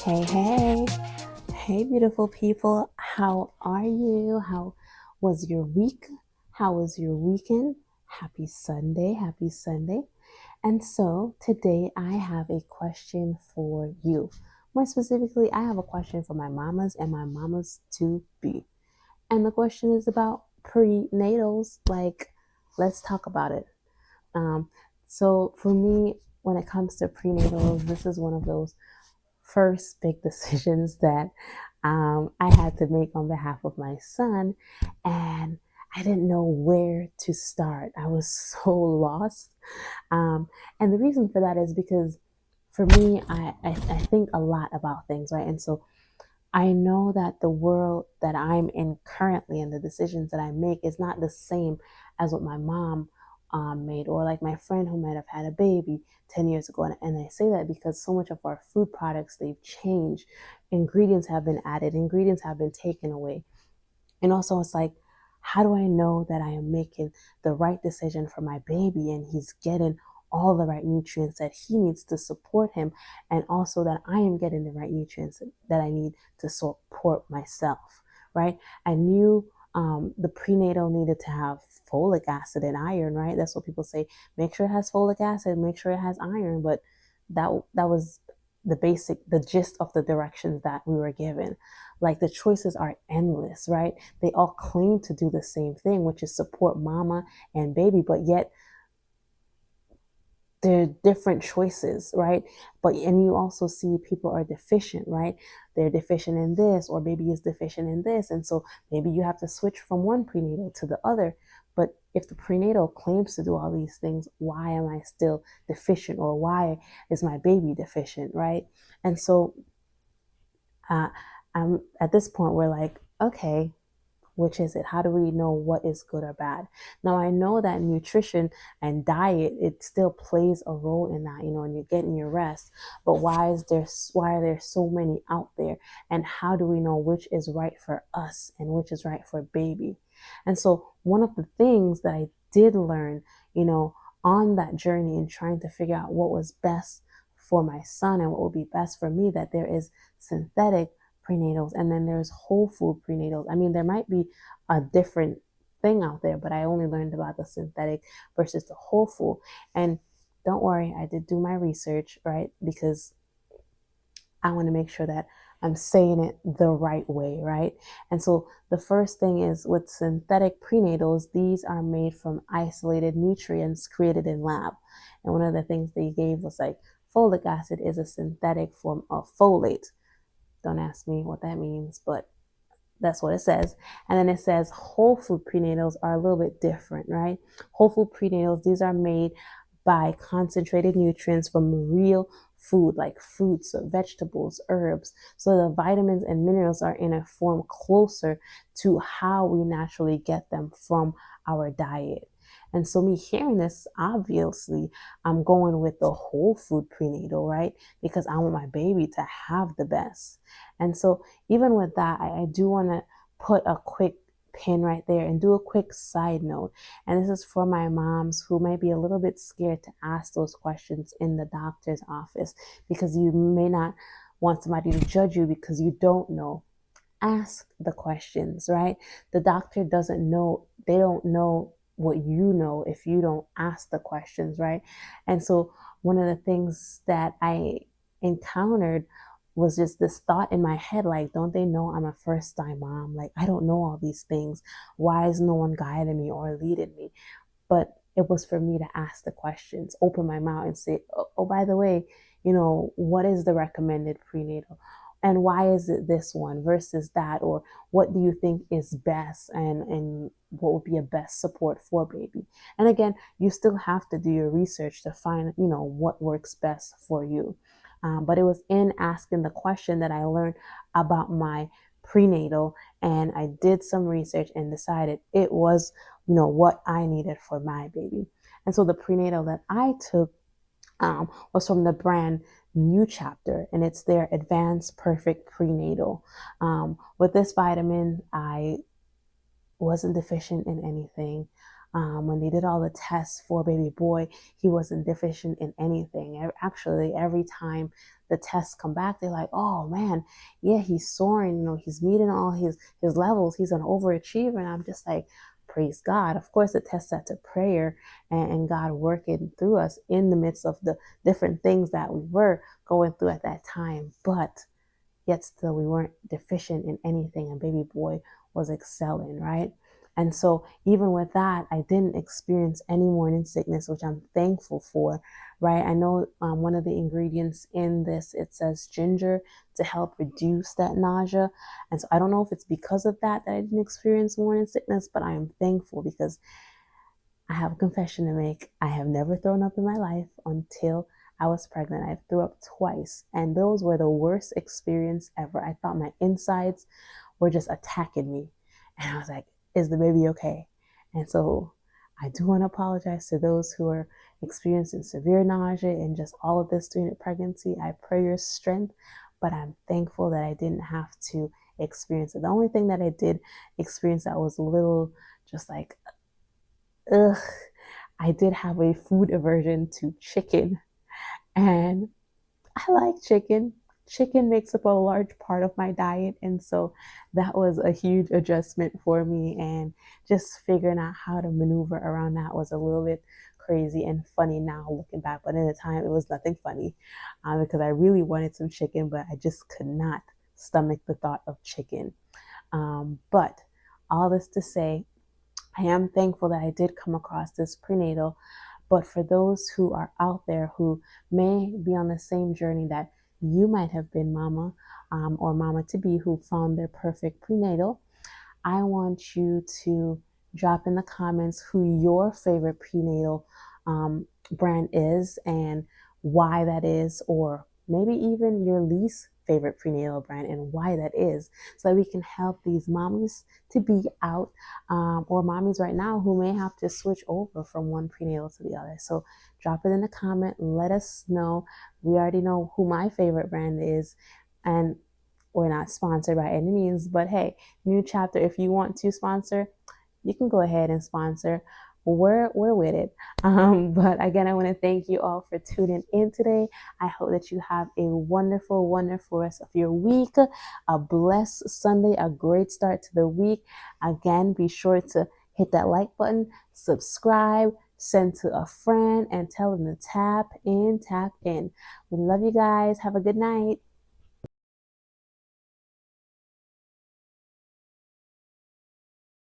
Hey, hey, hey, beautiful people. How are you? How was your week? How was your weekend? Happy Sunday. Happy Sunday. And so today I have a question for you. More specifically, I have a question for my mamas and my mamas to be. And the question is about prenatals. Like, let's talk about it. Um, so for me, when it comes to prenatals, this is one of those first big decisions that I had to make on behalf of my son. And I didn't know where to start. I was so lost. Um, and the reason for that is because for me, I think a lot about things, right? And so I know that the world that I'm in currently and the decisions that I make is not the same as what my mom made, or like my friend who might have had a baby 10 years ago. And I say that because so much of our food products, they've changed. Ingredients have been added, ingredients have been taken away. And also, it's like, how do I know that I am making the right decision for my baby and he's getting all the right nutrients that he needs to support him, and also that I am getting the right nutrients that I need to support myself, right? I knew the prenatal needed to have folic acid and iron, right? That's what people say. Make sure it has folic acid, make sure it has iron. But that was the gist of the directions that we were given. Like, the choices are endless, right? They all claim to do the same thing, which is support mama and baby, but yet they're different choices, right? And you also see people are deficient, right? They're deficient in this, or baby is deficient in this. And so maybe you have to switch from one prenatal to the other. But if the prenatal claims to do all these things, why am I still deficient? Or why is my baby deficient, right? And so uh, I'm at this point, we're like, okay, which is it? How do we know what is good or bad? Now, I know that nutrition and diet, it still plays a role in that, and you're getting your rest. But why are there so many out there? And how do we know which is right for us and which is right for baby? And so one of the things that I did learn, on that journey and trying to figure out what was best for my son and what would be best for me, that there is synthetic prenatals and then there's whole food prenatals. I mean, there might be a different thing out there, but I only learned about the synthetic versus the whole food. And don't worry, I did do my research, right? Because I want to make sure that I'm saying it the right way, right? And so the first thing is, with synthetic prenatals, these are made from isolated nutrients created in lab. And one of the things they gave was like, folic acid is a synthetic form of folate. Don't ask me what that means, but that's what it says. And then it says whole food prenatals are a little bit different, right? Whole food prenatals, these are made by concentrated nutrients from real food, like fruits, vegetables, herbs. So the vitamins and minerals are in a form closer to how we naturally get them from our diet. And so, me hearing this, obviously, I'm going with the whole food prenatal, right? Because I want my baby to have the best. And so, even with that, I do want to put a quick pin right there and do a quick side note. And this is for my moms who might be a little bit scared to ask those questions in the doctor's office, because you may not want somebody to judge you because you don't know. Ask the questions, right? The doctor doesn't know, they don't know what you know if you don't ask the questions, right? And so one of the things that I encountered was just this thought in my head, like, don't they know I'm a first time mom? Like, I don't know all these things. Why is no one guiding me or leading me? But it was for me to ask the questions, open my mouth and say, oh, by the way, what is the recommended prenatal? And why is it this one versus that? Or what do you think is best, and what would be a best support for baby? And again, you still have to do your research to find, what works best for you. But it was in asking the question that I learned about my prenatal, and I did some research and decided it was, what I needed for my baby. And so the prenatal that I took was from the brand New Chapter, and it's their Advanced Perfect Prenatal. With this vitamin, I wasn't deficient in anything. when they did all the tests for baby boy, he wasn't deficient in anything. Actually, every time the tests come back, they're like, oh man, yeah, he's soaring, he's meeting all his levels, he's an overachiever. And I'm just like, praise God. Of course, it tests that to prayer and God working through us in the midst of the different things that we were going through at that time. But yet still we weren't deficient in anything, and baby boy was excelling, right? And so even with that, I didn't experience any morning sickness, which I'm thankful for, right? I know one of the ingredients in this, it says ginger to help reduce that nausea. And so I don't know if it's because of that I didn't experience morning sickness, but I am thankful because I have a confession to make. I have never thrown up in my life until I was pregnant. I threw up twice, and those were the worst experience ever. I thought my insides were just attacking me. And I was like, is the baby okay? And so I do want to apologize to those who are experiencing severe nausea and just all of this during the pregnancy. I pray your strength, but I'm thankful that I didn't have to experience it. The only thing that I did experience that was a little just like, ugh, I did have a food aversion to chicken, and I like chicken. Chicken makes up a large part of my diet, and so that was a huge adjustment for me. And just figuring out how to maneuver around that was a little bit crazy and funny now looking back. But at the time, it was nothing funny because I really wanted some chicken, but I just could not stomach the thought of chicken. But all this to say, I am thankful that I did come across this prenatal. But for those who are out there who may be on the same journey that you might have been, mama or mama to be, who found their perfect prenatal, I want you to drop in the comments who your favorite prenatal brand is and why that is, or maybe even your least favorite prenatal brand and why that is, so that we can help these mommies to be out or mommies right now who may have to switch over from one prenatal to the other. So drop it in the comment, let us know. We already know who my favorite brand is, and we're not sponsored by any means, but hey, new chapter, if you want to sponsor, you can go ahead and sponsor. We're with it. But again, I want to thank you all for tuning in today. I hope that you have a wonderful, wonderful rest of your week, a blessed Sunday, a great start to the week. Again, be sure to hit that like button, subscribe, send to a friend, and tell them to tap in, tap in. We love you guys. Have a good night.